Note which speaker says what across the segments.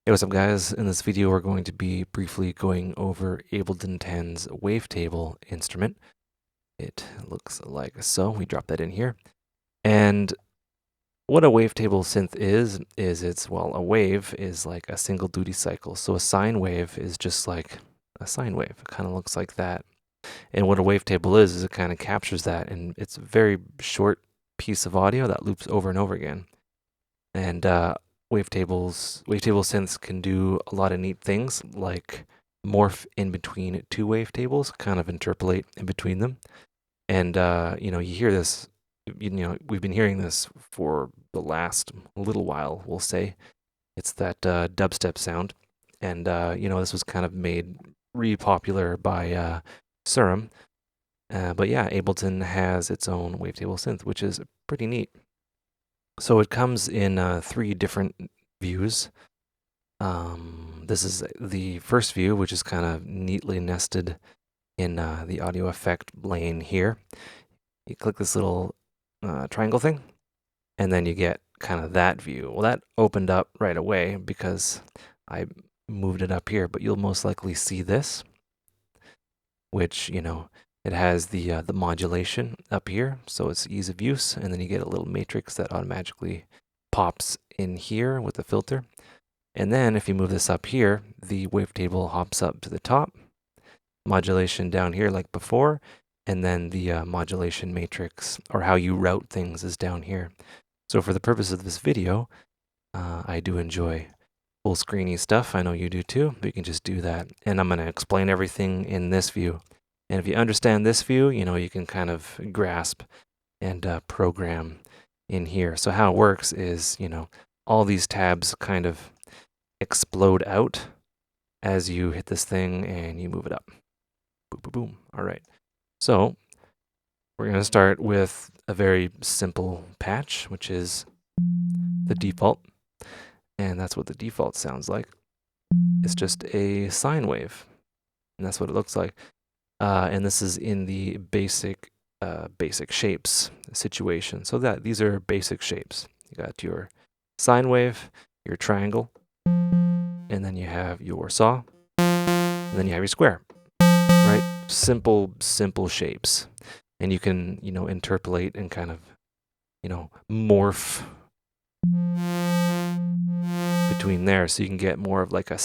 Speaker 1: Hey, what's up guys? In this video we're going to be briefly going over Ableton 10's Wavetable instrument. It looks like so. We drop that in here. And what a wavetable synth is it's, well, a wave is like a single duty cycle. So a sine wave is just like a sine wave. It kind of looks like that. And what a wavetable is it kind of captures that, and it's a very short piece of audio that loops over and over again. And wavetable synths can do a lot of neat things, like morph in between two wavetables, kind of interpolate in between them. And you hear this. We've been hearing this for the last little while. We'll say it's that dubstep sound, and this was kind of made re-popular by Serum. But yeah, Ableton has its own wavetable synth, which is pretty neat. So it comes in 3 different views. This is the first view, which is kind of neatly nested in the audio effect lane here. You click this little triangle thing, and then you get kind of that view. Well, that opened up right away because I moved it up here, but you'll most likely see this, which, it has the modulation up here, so it's ease of use, and then you get a little matrix that automatically pops in here with the filter. And then if you move this up here, the wavetable hops up to the top, modulation down here like before, and then the modulation matrix, or how you route things, is down here. So for the purpose of this video, I do enjoy full screeny stuff. I know you do too, but you can just do that. And I'm going to explain everything in this view. And if you understand this view, you can kind of grasp and program in here. So how it works is, all these tabs kind of explode out as you hit this thing and you move it up. Boom, boom, boom. All right. So we're going to start with a very simple patch, which is the default. And that's what the default sounds like. It's just a sine wave. And that's what it looks like. And this is in the basic shapes situation. So these are basic shapes. You got your sine wave, your triangle, and then you have your saw, and then you have your square, right? Simple shapes. And you can, interpolate and kind of, morph between there. So you can get more of like a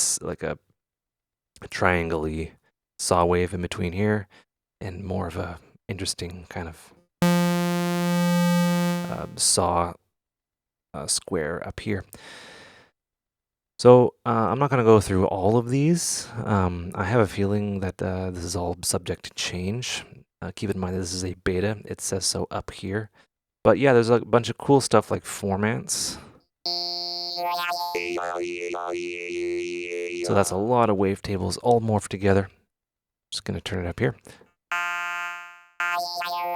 Speaker 1: triangle-y saw wave in between here, and more of a interesting kind of saw square up here. So I'm not going to go through all of these. I have a feeling that this is all subject to change. Keep in mind that this is a beta. It says so up here. But yeah, there's a bunch of cool stuff like formats. So that's a lot of wavetables all morphed together. Just going to turn it up here.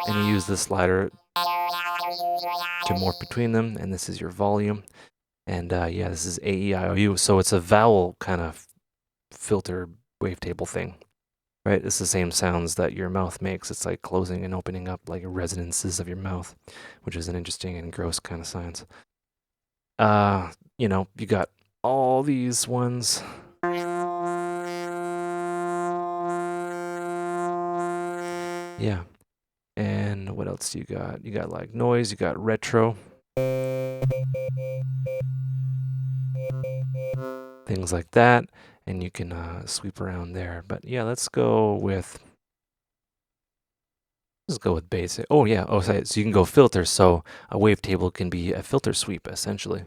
Speaker 1: And you use the slider to morph between them, and this is your volume. And yeah, this is A-E-I-O-U, so it's a vowel kind of filter wavetable thing, right? It's the same sounds that your mouth makes. It's like closing and opening up, like resonances of your mouth, which is an interesting and gross kind of science. You got all these ones. Yeah. And what else do you got? You got like noise, you got retro. Things like that. And you can sweep around there. But yeah, let's go with basic. Oh yeah, so you can go filter. So a wavetable can be a filter sweep, essentially.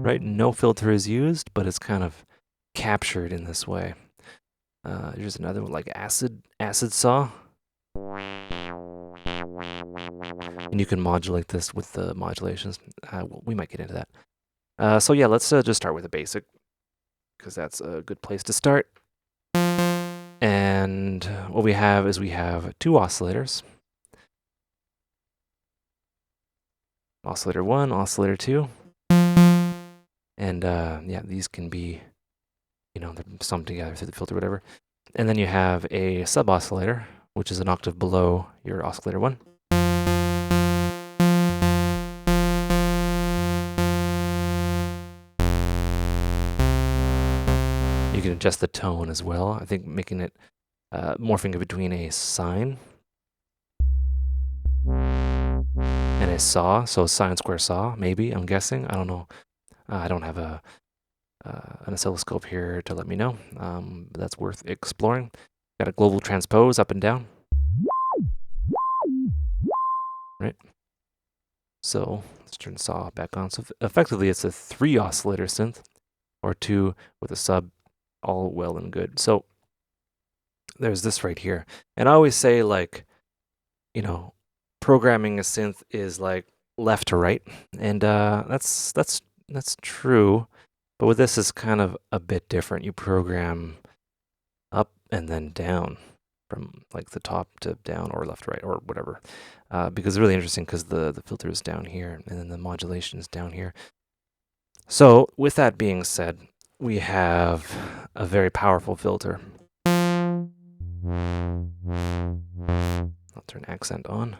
Speaker 1: Right? No filter is used, but it's kind of captured in this way. Here's another one, like acid saw. And you can modulate this with the modulations. We might get into that. So yeah, let's just start with the basic, because that's a good place to start. And what we have is 2 oscillators. Oscillator 1, oscillator 2. And yeah, these can be, they're summed together through the filter, whatever. And then you have a sub-oscillator, which is an octave below your oscillator 1. can adjust the tone as well. I think making it morphing it between a sine and a saw, so sine square saw, maybe, I'm guessing. I don't know. I don't have an oscilloscope here to let me know. But that's worth exploring. Got a global transpose up and down. Right. So let's turn the saw back on. So effectively, it's a 3 oscillator synth, or 2 with a sub, all well and good. So there's this right here. And I always say, like, you know, programming a synth is like left to right, and that's true. But with this, is kind of a bit different. You program up and then down, from like the top to down, or left to right, or whatever. Because it's really interesting, because the filter is down here, and then the modulation is down here. So with that being said, we have a very powerful filter. I'll turn accent on.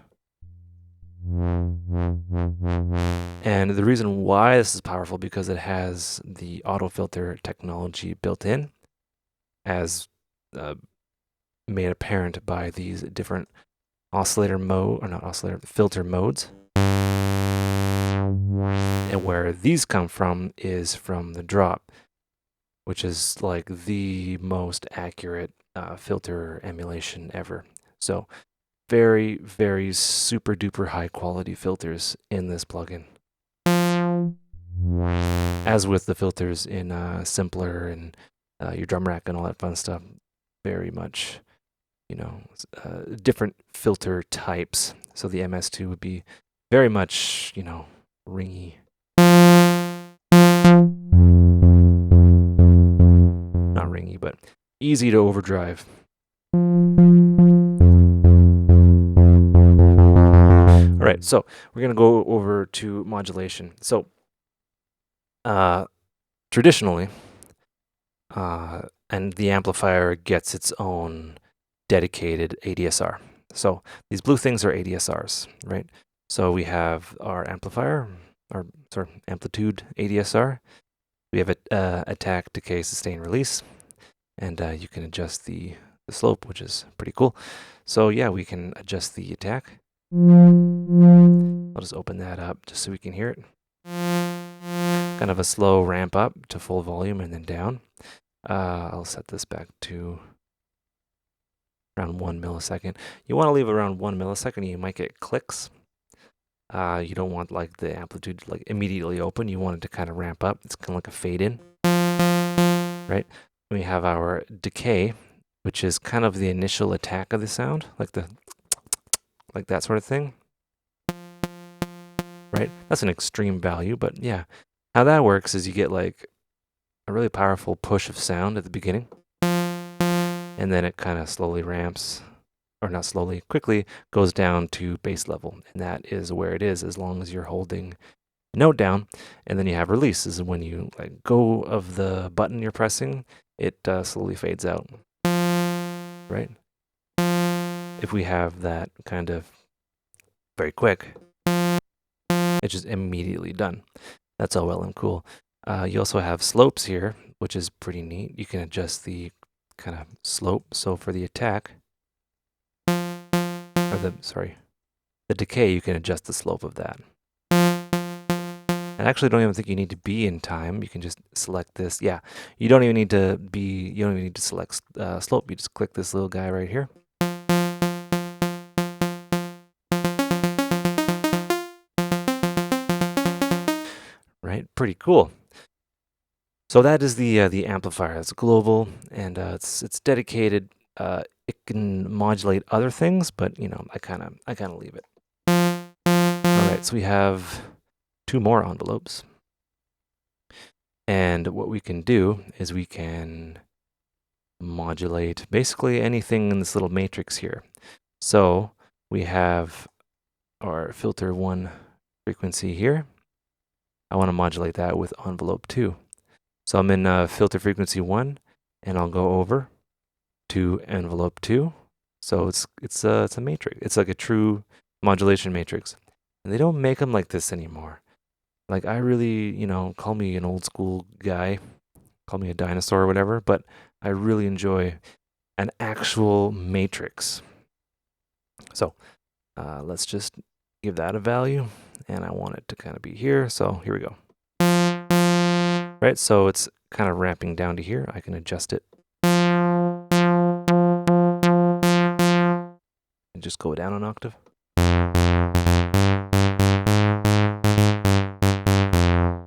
Speaker 1: And the reason why this is powerful, because it has the auto filter technology built in, as made apparent by these different filter modes. And where these come from is from the drop, which is like the most accurate filter emulation ever. So very, very super duper high quality filters in this plugin. As with the filters in Simpler and your drum rack and all that fun stuff, very much, different filter types. So the MS2 would be very much, ringy. Not ringy, but easy to overdrive. All right, so we're going to go over to modulation. So traditionally, and the amplifier gets its own dedicated ADSR. So these blue things are ADSRs, right? So we have our amplifier, our amplitude ADSR. We have attack, decay, sustain, release, and you can adjust the slope, which is pretty cool. So yeah, we can adjust the attack. I'll just open that up just so we can hear it. Kind of a slow ramp up to full volume and then down. I'll set this back to around 1 millisecond. You want to leave around 1 millisecond. You might get clicks. You don't want like the amplitude like immediately open. You want it to kind of ramp up. It's kind of like a fade in, right? We have our decay, which is kind of the initial attack of the sound, like that sort of thing, right? That's an extreme value, but yeah, how that works is you get like a really powerful push of sound at the beginning, and then it kind of slowly ramps, or not slowly, quickly goes down to bass level, and that is where it is as long as you're holding note down. And then you have release, is when you like go of the button you're pressing, it slowly fades out, right? If we have that kind of very quick, it's just immediately done. That's all well and cool. You also have slopes here, which is pretty neat. You can adjust the kind of slope. So for the attack, or the decay, you can adjust the slope of that. And actually, don't even think you need to be in time. You can just select this. Yeah, you don't even need to select slope. You just click this little guy right here. Right, pretty cool. So that is the amplifier. It's global, and it's dedicated. It can modulate other things, but I kind of leave it. All right, so we have 2 more envelopes, and what we can do is we can modulate basically anything in this little matrix here. So we have our filter 1 frequency here. I want to modulate that with envelope 2. So I'm in filter frequency 1, and I'll go over to envelope 2. So it's a matrix. It's like a true modulation matrix, and they don't make them like this anymore. Like, I really, call me an old school guy, call me a dinosaur or whatever, but I really enjoy an actual matrix. So let's just give that a value, and I want it to kind of be here. So here we go. Right, so it's kind of ramping down to here. I can adjust it and just go down an octave.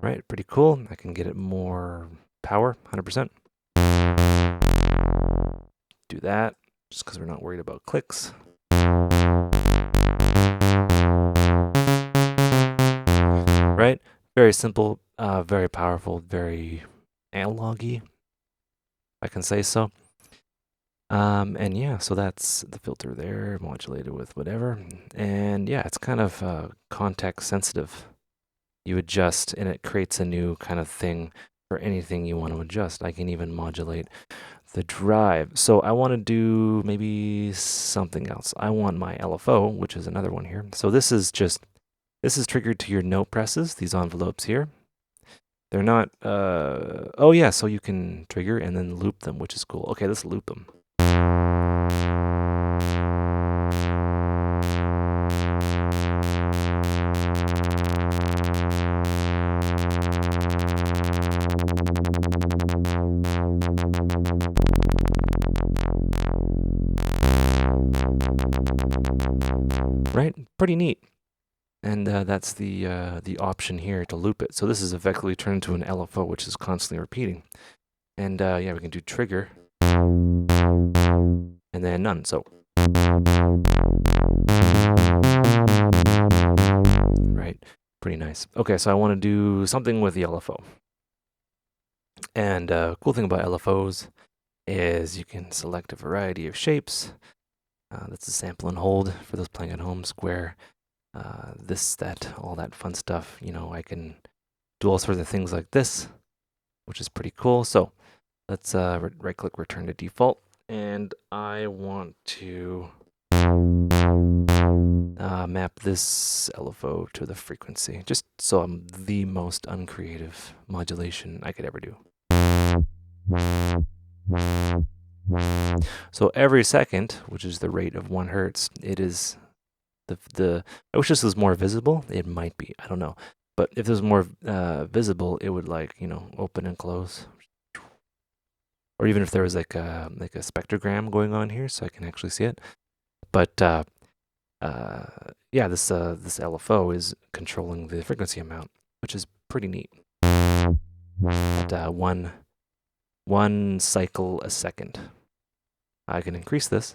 Speaker 1: Right, pretty cool. I can get it more power, 100%. Do that, just because we're not worried about clicks. Right, very simple, very powerful, very analog-y, if I can say so. And yeah, so that's the filter there, modulated with whatever. And yeah, it's kind of context sensitive. You adjust and it creates a new kind of thing for anything you want to adjust. I can even modulate the drive. So I want to do maybe something else. I want my LFO, which is another one here. So this is triggered to your note presses, these envelopes here. They're not, oh yeah, so you can trigger and then loop them, which is cool. Okay, let's loop them. Right, pretty neat. And that's the option here to loop it. So this is effectively turned into an LFO, which is constantly repeating. And yeah, we can do trigger. And then none, so. Right, pretty nice. Okay, so I want to do something with the LFO. And cool thing about LFOs is you can select a variety of shapes. That's a sample and hold for those playing at home, square, this, that, all that fun stuff. You know, I can do all sorts of things like this, which is pretty cool. So let's right-click, return to default. And I want to map this LFO to the frequency, just so I'm the most uncreative modulation I could ever do. So every second, which is the rate of 1 hertz, it is I wish this was more visible. It might be, I don't know. But if this was more visible, it would, like, you know, open and close. Or even if there was like a spectrogram going on here, so I can actually see it. But yeah, this LFO is controlling the frequency amount, which is pretty neat. At one cycle a second. I can increase this.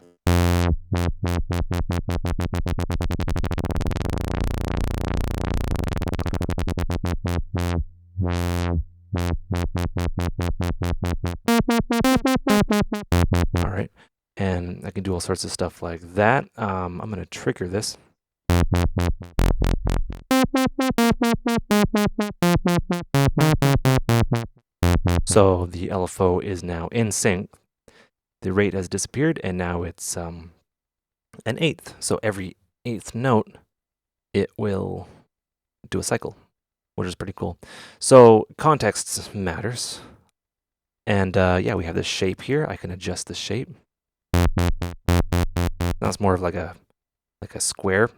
Speaker 1: All right, and I can do all sorts of stuff like that. I'm going to trigger this. So the LFO is now in sync. The rate has disappeared, and now it's an eighth. So every eighth note, it will do a cycle, which is pretty cool. So context matters. And yeah, we have this shape here. I can adjust the shape. Now it's more of like a square.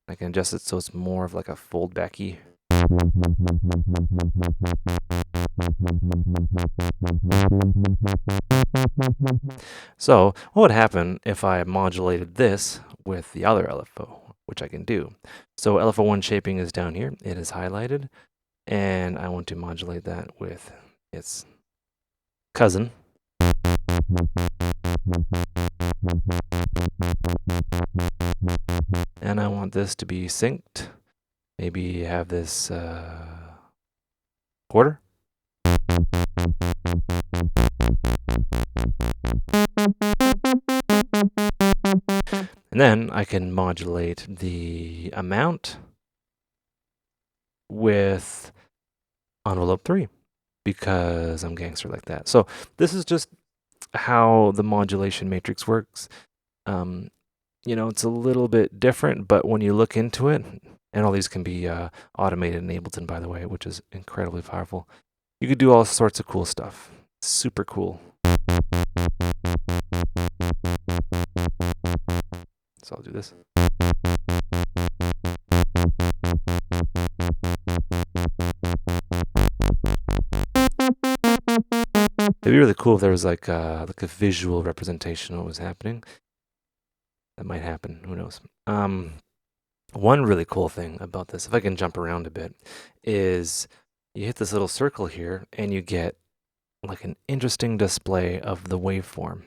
Speaker 1: I can adjust it so it's more of like a fold backy. So what would happen if I modulated this with the other LFO, which I can do? So LFO1 shaping is down here. It is highlighted. And I want to modulate that with its cousin. And I want this to be synced. Maybe have this quarter. And then I can modulate the amount with envelope 3 because I'm gangster like that. So this is just how the modulation matrix works. You know, it's a little bit different, but when you look into it, and all these can be automated in Ableton, by the way, which is incredibly powerful. You could do all sorts of cool stuff. Super cool. So I'll do this. It'd be really cool if there was like a visual representation of what was happening. That might happen. Who knows? One really cool thing about this, if I can jump around a bit, is you hit this little circle here and you get like an interesting display of the waveform.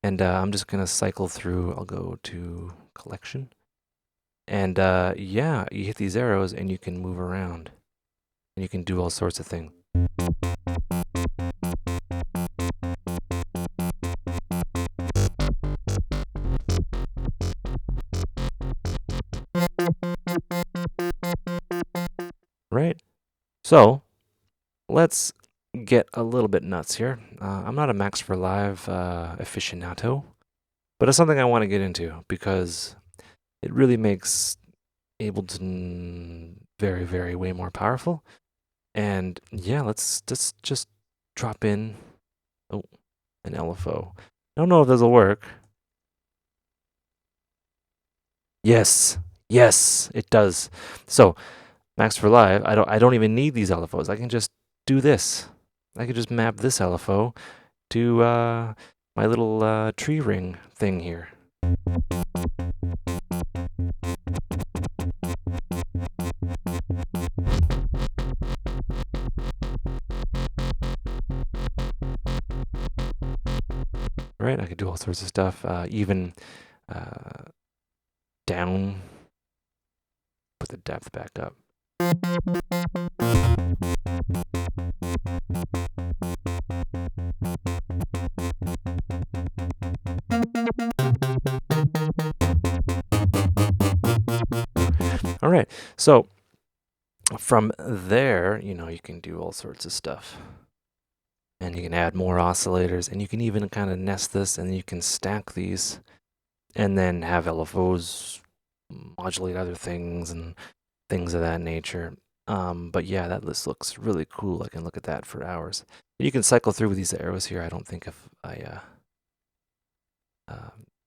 Speaker 1: And I'm just going to cycle through. I'll go to collection. And yeah, you hit these arrows and you can move around. And you can do all sorts of things. Right? So let's get a little bit nuts here. I'm not a Max for Live aficionado, but it's something I want to get into because it really makes Ableton very, very way more powerful. And yeah, let's just drop in an LFO. I don't know if this will work. Yes, it does. So Max for Live, I don't even need these LFOs. I can just do this. I can just map this LFO to my little tree ring thing here. Right, I could do all sorts of stuff, even down, put the depth back up. All right, so from there, you can do all sorts of stuff. And you can add more oscillators, and you can even kind of nest this, and you can stack these, and then have LFOs modulate other things and things of that nature. But yeah, that list looks really cool. I can look at that for hours. You can cycle through with these arrows here. I don't think if I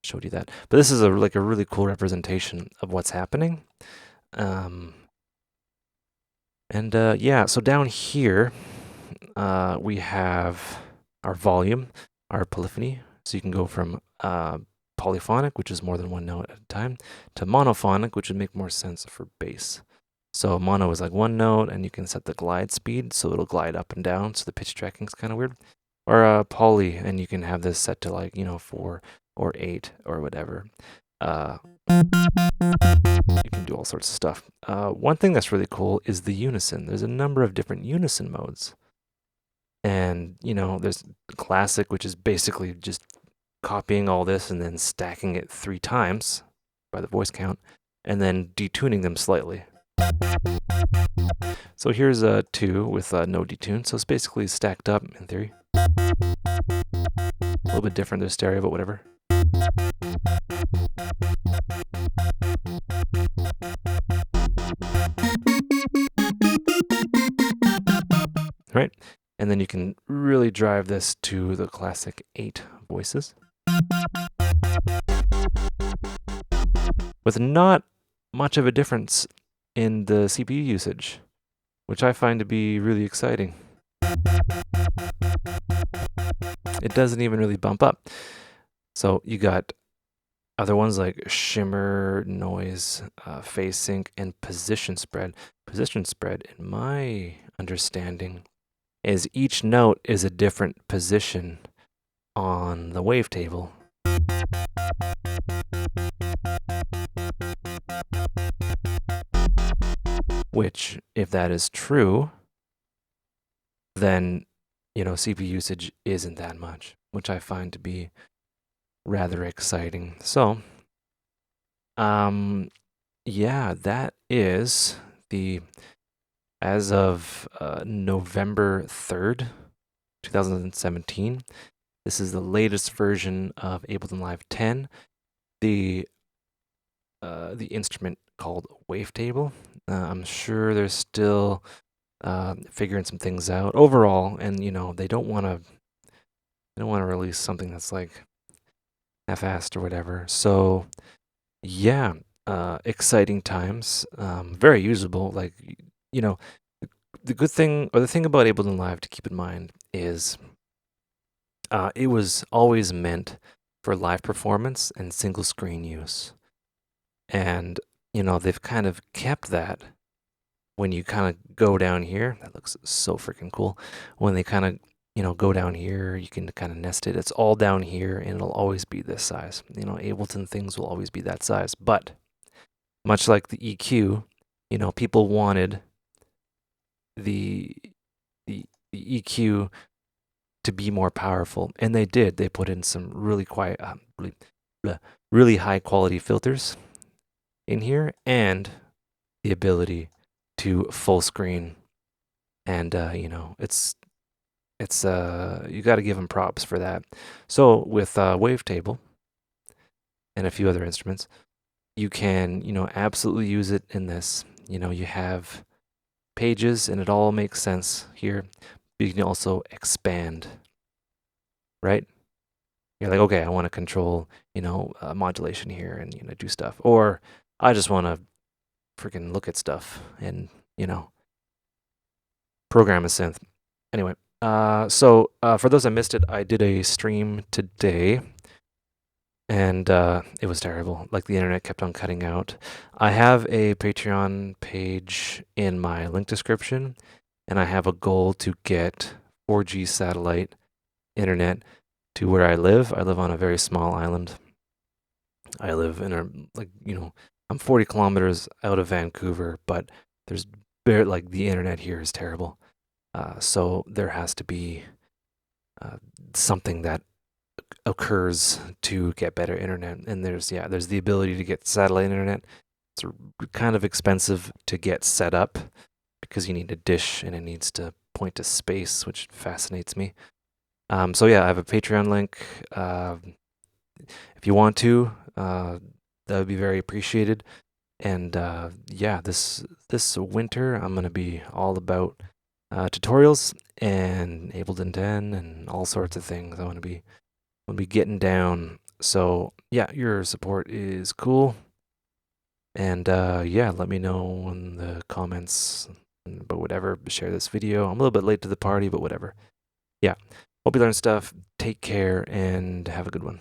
Speaker 1: showed you that. But this is like a really cool representation of what's happening. Yeah, so down here, we have our volume, our polyphony. So you can go from polyphonic, which is more than one note at a time, to monophonic, which would make more sense for bass. So mono is like one note, and you can set the glide speed, so it'll glide up and down, so the pitch tracking is kind of weird. Or poly, and you can have this set to like, 4 or 8 or whatever. You can do all sorts of stuff. One thing that's really cool is the unison. There's a number of different unison modes. And, there's classic, which is basically just copying all this and then stacking it 3 times by the voice count, and then detuning them slightly. So here's a 2 with no detune, so it's basically stacked up in theory. A little bit different than stereo, but whatever. Right? And then you can really drive this to the classic 8 voices. With not much of a difference in the CPU usage, which I find to be really exciting. It doesn't even really bump up. So you got other ones like shimmer, noise, phase sync, and position spread. Position spread, in my understanding, is each note is a different position on the wavetable. Which, if that is true, then, CPU usage isn't that much, which I find to be rather exciting. So, yeah, that is as of November 3rd, 2017. This is the latest version of Ableton Live 10. The instrument called Wavetable. I'm sure there's still figuring some things out overall, and they don't want to release something that's like half-assed or whatever. So yeah, exciting times. Very usable. Like you know, the good thing or the thing about Ableton Live to keep in mind is it was always meant for live performance and single screen use. And, they've kind of kept that when you kind of go down here. That looks so freaking cool. When they kind of, go down here, you can kind of nest it. It's all down here and it'll always be this size. Ableton things will always be that size. But much like the EQ, people wanted the the EQ to be more powerful, and they did. They put in some really quiet, really high quality filters in here, and the ability to full screen. And it's you got to give them props for that. So with Wavetable and a few other instruments, you can absolutely use it in this. You have pages, and it all makes sense here. But you can also expand, right? You're like, okay, I want to control, modulation here and, do stuff. Or I just want to freaking look at stuff and, program a synth. Anyway, so for those that missed it, I did a stream today and it was terrible. Like the internet kept on cutting out. I have a Patreon page in my link description, and I have a goal to get 4G satellite internet to where I live. I live on a very small island. I live in I'm 40 kilometers out of Vancouver, but there's the internet here is terrible. So there has to be something that occurs to get better internet. And there's the ability to get satellite internet. It's kind of expensive to get set up because you need a dish and it needs to point to space, which fascinates me. So yeah, I have a Patreon link. If you want to, that would be very appreciated. And yeah, this winter I'm gonna be all about tutorials and Ableton 10 and all sorts of things. I want to be getting down. So yeah, your support is cool. And yeah, let me know in the comments. But whatever, share this video. I'm a little bit late to the party, but whatever. Yeah. Hope you learned stuff. Take care and have a good one.